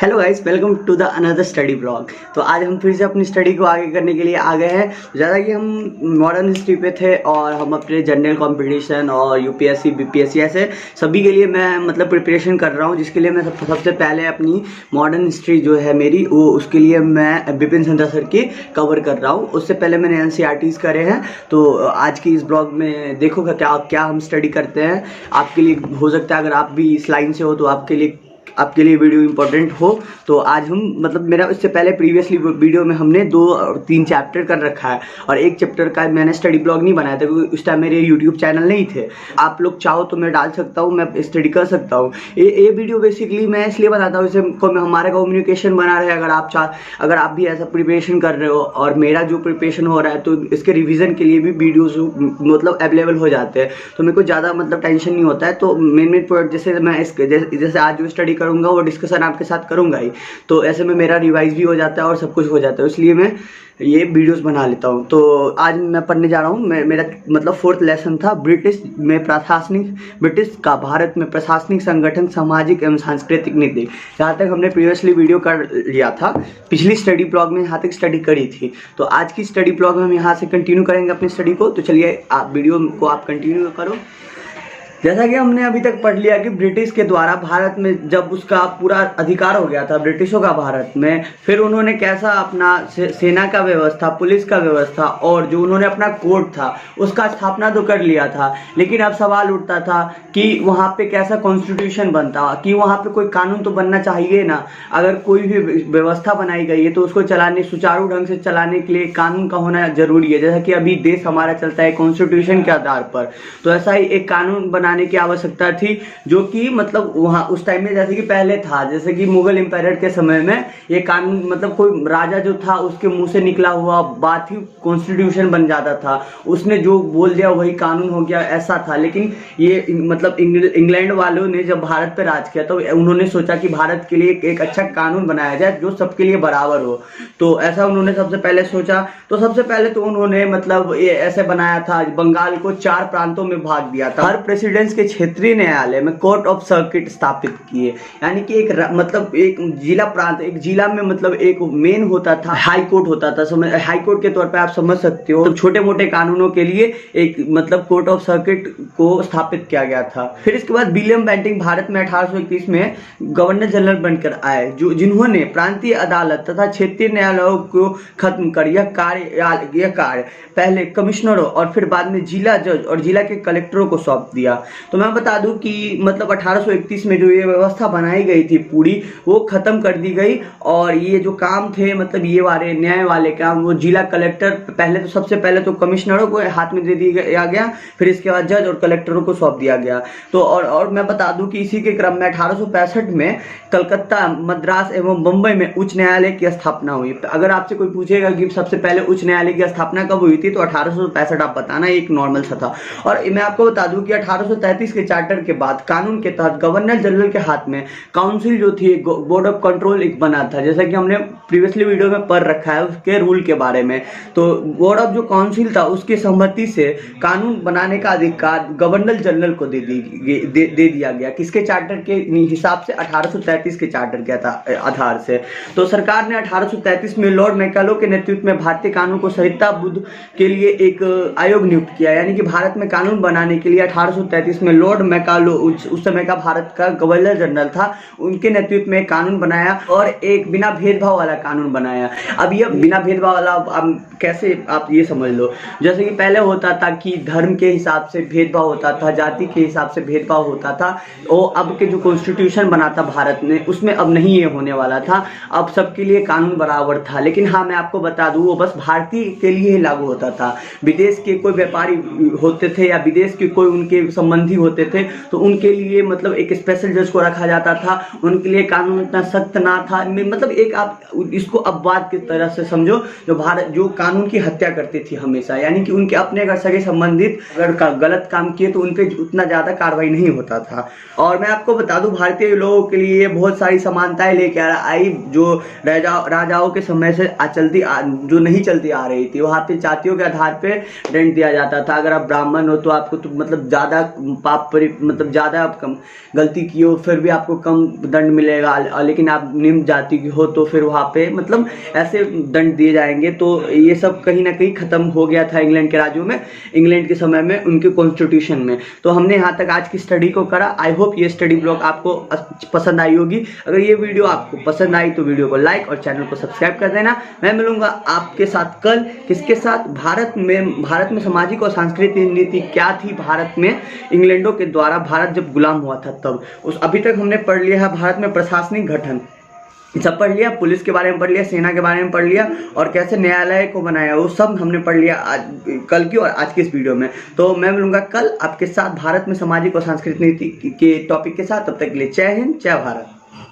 Hello guys, welcome to the another study blog. तो आज हम फिर से अपनी स्टडी को आगे करने के लिए आ गए हैं। ज़्यादा कि हम मॉडर्न हिस्ट्री पे थे और हम अपने जनरल कंपटीशन और यूपीएससी बीपीएससी ऐसे सभी के लिए मैं प्रिपरेशन कर रहा हूँ, जिसके लिए मैं सबसे पहले अपनी मॉडर्न हिस्ट्री जो है मेरी वो उसके लिए मैं बिपिन चंद्र सर की कवर कर रहा हूँ। उससे पहले मैंने एनसीईआरटीज़ करे हैं। तो आज की इस ब्लॉग में देखोगा क्या हम स्टडी करते हैं। आपके लिए हो सकता है, अगर आप भी इस लाइन से हो तो आपके लिए वीडियो इंपॉर्टेंट हो। तो आज हम मेरा इससे पहले प्रीवियसली वीडियो में हमने 2-3 चैप्टर कर रखा है और एक चैप्टर का मैंने स्टडी ब्लॉग नहीं बनाया था क्योंकि उस टाइम मेरे यूट्यूब चैनल नहीं थे। आप लोग चाहो तो मैं डाल सकता हूँ, मैं स्टडी कर सकता हूँ। ये वीडियो बेसिकली मैं इसलिए बनाता हूँ, इससे हमारा कम्युनिकेशन बना रहे। अगर आप भी ऐसा प्रिपरेशन कर रहे हो और मेरा जो प्रिपरेशन हो रहा है तो इसके रिविजन के लिए भी वीडियोज अवेलेबल हो जाते हैं, तो मेरे को ज़्यादा टेंशन नहीं होता है। तो मेन पॉइंट जैसे आज जो स्टडी करूंगा वो डिस्कशन आपके साथ करूंगा ही, तो ऐसे में मेरा रिवाइज भी हो जाता है और सब कुछ हो जाता है, इसलिए मैं ये वीडियोस बना लेता हूँ। तो आज मैं पढ़ने जा रहा हूँ, मेरा 4th लेसन था ब्रिटिश का भारत में प्रशासनिक संगठन सामाजिक एवं सांस्कृतिक नीति। जहाँ तक हमने प्रीवियसली वीडियो कर लिया था, पिछली स्टडी ब्लॉग में यहाँ तक स्टडी करी थी, तो आज की स्टडी ब्लॉग में हम यहाँ से कंटिन्यू करेंगे अपनी स्टडी को। तो चलिए आप वीडियो को आप कंटिन्यू करो। जैसा कि हमने अभी तक पढ़ लिया कि ब्रिटिश के द्वारा भारत में जब उसका पूरा अधिकार हो गया था ब्रिटिशों का भारत में, फिर उन्होंने कैसा अपना सेना का व्यवस्था, पुलिस का व्यवस्था और जो उन्होंने अपना कोर्ट था उसका स्थापना तो कर लिया था। लेकिन अब सवाल उठता था कि वहाँ पे कैसा कॉन्स्टिट्यूशन बनता, कि वहाँ पे कोई कानून तो बनना चाहिए ना। अगर कोई भी व्यवस्था बनाई गई है तो उसको सुचारू ढंग से चलाने के लिए कानून का होना जरूरी है। जैसा कि अभी देश हमारा चलता है कॉन्स्टिट्यूशन के आधार पर, तो ऐसा ही एक कानून बनाने की आवश्यकता थी, जो कि वहां उस टाइम में जैसे कि पहले था, जैसे कि मुगल एम्पायर के समय में ये कानून कोई राजा जो था उसके मुंह से निकला हुआ बात ही कॉन्स्टिट्यूशन बन जाता था, उसने जो बोल दिया वही कानून हो गया, ऐसा था। लेकिन ये इंग्लैंड वालों ने जब भारत पर राज किया तो उन्होंने सोचा कि भारत के लिए एक अच्छा कानून बनाया जाए जो सबके लिए बराबर हो। तो ऐसा उन्होंने सबसे पहले सोचा। तो सबसे पहले तो उन्होंने ये ऐसे बनाया था, बंगाल को 4 प्रांतों में भाग दिया था। हर प्रेसिडेंट के क्षेत्रीय न्यायालय में कोर्ट ऑफ सर्किट स्थापित किए, यानी कि एक जिला प्रांत, एक जिला में एक मेन होता था, हाई कोर्ट होता था। हाई कोर्ट के तौर पे आप समझ सकते हो। तो छोटे मोटे कानूनों के लिए एक कोर्ट ऑफ सर्किट को स्थापित किया गया था। फिर इसके बाद विलियम बेंटिंक भारत में 1831 में गवर्नर जनरल बनकर आए, जिन्होंने प्रांतीय अदालत तथा क्षेत्रीय न्यायालयों को खत्म कर यह कार्य पहले कमिश्नरों और फिर बाद में जिला जज और जिला के कलेक्टरों को सौंप दिया। तो मैं बता दूं कि 1831 में जो ये व्यवस्था बनाई गई थी पूरी, वो खत्म कर दी गई। और ये जो काम थे ये वाले न्याय वाले काम, वो जिला कलेक्टर सबसे पहले तो कमिश्नरों को हाथ में दे दिया गया, फिर इसके बाद जज और कलेक्टरों को सौंप दिया गया। तो और मैं बता दूं कि इसी के क्रम में 1865 में कलकत्ता, मद्रास एवं बंबई में उच्च न्यायालय की स्थापना हुई। अगर आपसे कोई पूछेगा कि सबसे पहले उच्च न्यायालय की स्थापना कब हुई थी, तो 1865 आप बताना, एक नॉर्मल सा था। और मैं आपको बता दूं कि 1833 के चार्टर के बाद कानून के तहत गवर्नर जनरल के हाथ में काउंसिल जो थी, बोर्ड ऑफ कंट्रोल एक बना था, जैसा कि हमने प्रीवियसली वीडियो में पढ़ रखा है उसके रूल के बारे में। तो बोर्ड ऑफ जो काउंसिल था उसकी सहमति से कानून बनाने का अधिकार गवर्नर जनरल को दे दिया गया। किसके चार्टर के हिसाब से? 1833 के चार्टर के आधार से। तो सरकार ने 1833 में लॉर्ड मैकालो के नेतृत्व में भारतीय कानून को संहिता बुद्ध के लिए एक आयोग नियुक्त किया, यानी कि भारत में कानून बनाने के लिए 1833 में लॉर्ड मैकालो, उस समय का भारत का गवर्नर जनरल था, उनके नेतृत्व में कानून बनाया और एक बिना भेदभाव वाला कानून बनाया। अब यह बिना भेदभाव वाला कैसे, आप ये समझ लो, जैसे कि पहले होता था कि धर्म के हिसाब से भेदभाव होता था, जाति के हिसाब से भेदभाव होता था, और अब के जो कॉन्स्टिट्यूशन बना था भारत ने उसमें अब नहीं ये होने वाला था, अब सबके लिए कानून बराबर था। लेकिन हाँ, मैं आपको बता दूं वो बस भारतीय के लिए ही लागू होता था। विदेश के कोई व्यापारी होते थे या विदेश के कोई उनके संबंधी होते थे तो उनके लिए एक स्पेशल जज को रखा जाता था, उनके लिए कानून इतना सख्त ना था। एक आप इसको अपवाद की तरह से समझो, जो कानून की हत्या करती थी हमेशा, यानी कि उनके अपने अगर सगे संबंधित अगर गलत काम किए तो उनपे उतना ज्यादा कार्रवाई नहीं होता था। और मैं आपको बता दूं भारतीय लोगों के लिए बहुत सारी समानताएं लेके आई, जो राजाओं के समय से जो नहीं चलती आ रही थी। वहां पे जातियों के आधार पे दंड दिया जाता था। अगर आप ब्राह्मण हो तो आपको तो ज्यादा मतलब ज़्यादा आप कम गलती की हो फिर भी आपको कम दंड मिलेगा, लेकिन आप निम्न जाति की हो तो फिर वहाँ पे मतलब ऐसे दंड दिए जाएंगे। तो ये सब कहीं ना कहीं ख़त्म हो गया था इंग्लैंड के राज्यों में, इंग्लैंड के समय में, उनके कॉन्स्टिट्यूशन में। तो हमने यहाँ तक आज की स्टडी को करा। आई होप ये स्टडी ब्लॉग आपको पसंद आई होगी। अगर ये वीडियो आपको पसंद आई तो वीडियो को लाइक और चैनल को सब्सक्राइब कर देना। मैं मिलूंगा आपके साथ कल, किसके साथ? भारत में सामाजिक और सांस्कृतिक नीति क्या थी भारत में इंग्लैंडों के द्वारा, भारत जब गुलाम हुआ था तब। अभी तक हमने पढ़ लिया है भारत में प्रशासनिक गठन, सब पढ़ लिया, पुलिस के बारे में पढ़ लिया, सेना के बारे में पढ़ लिया, और कैसे न्यायालय को बनाया, वो सब हमने पढ़ लिया आज कल की और आज की इस वीडियो में। तो मैं मिलूंगा कल आपके साथ भारत में सामाजिक और सांस्कृतिक नीति के टॉपिक के साथ। तब तक के लिए जय हिंद, जय भारत।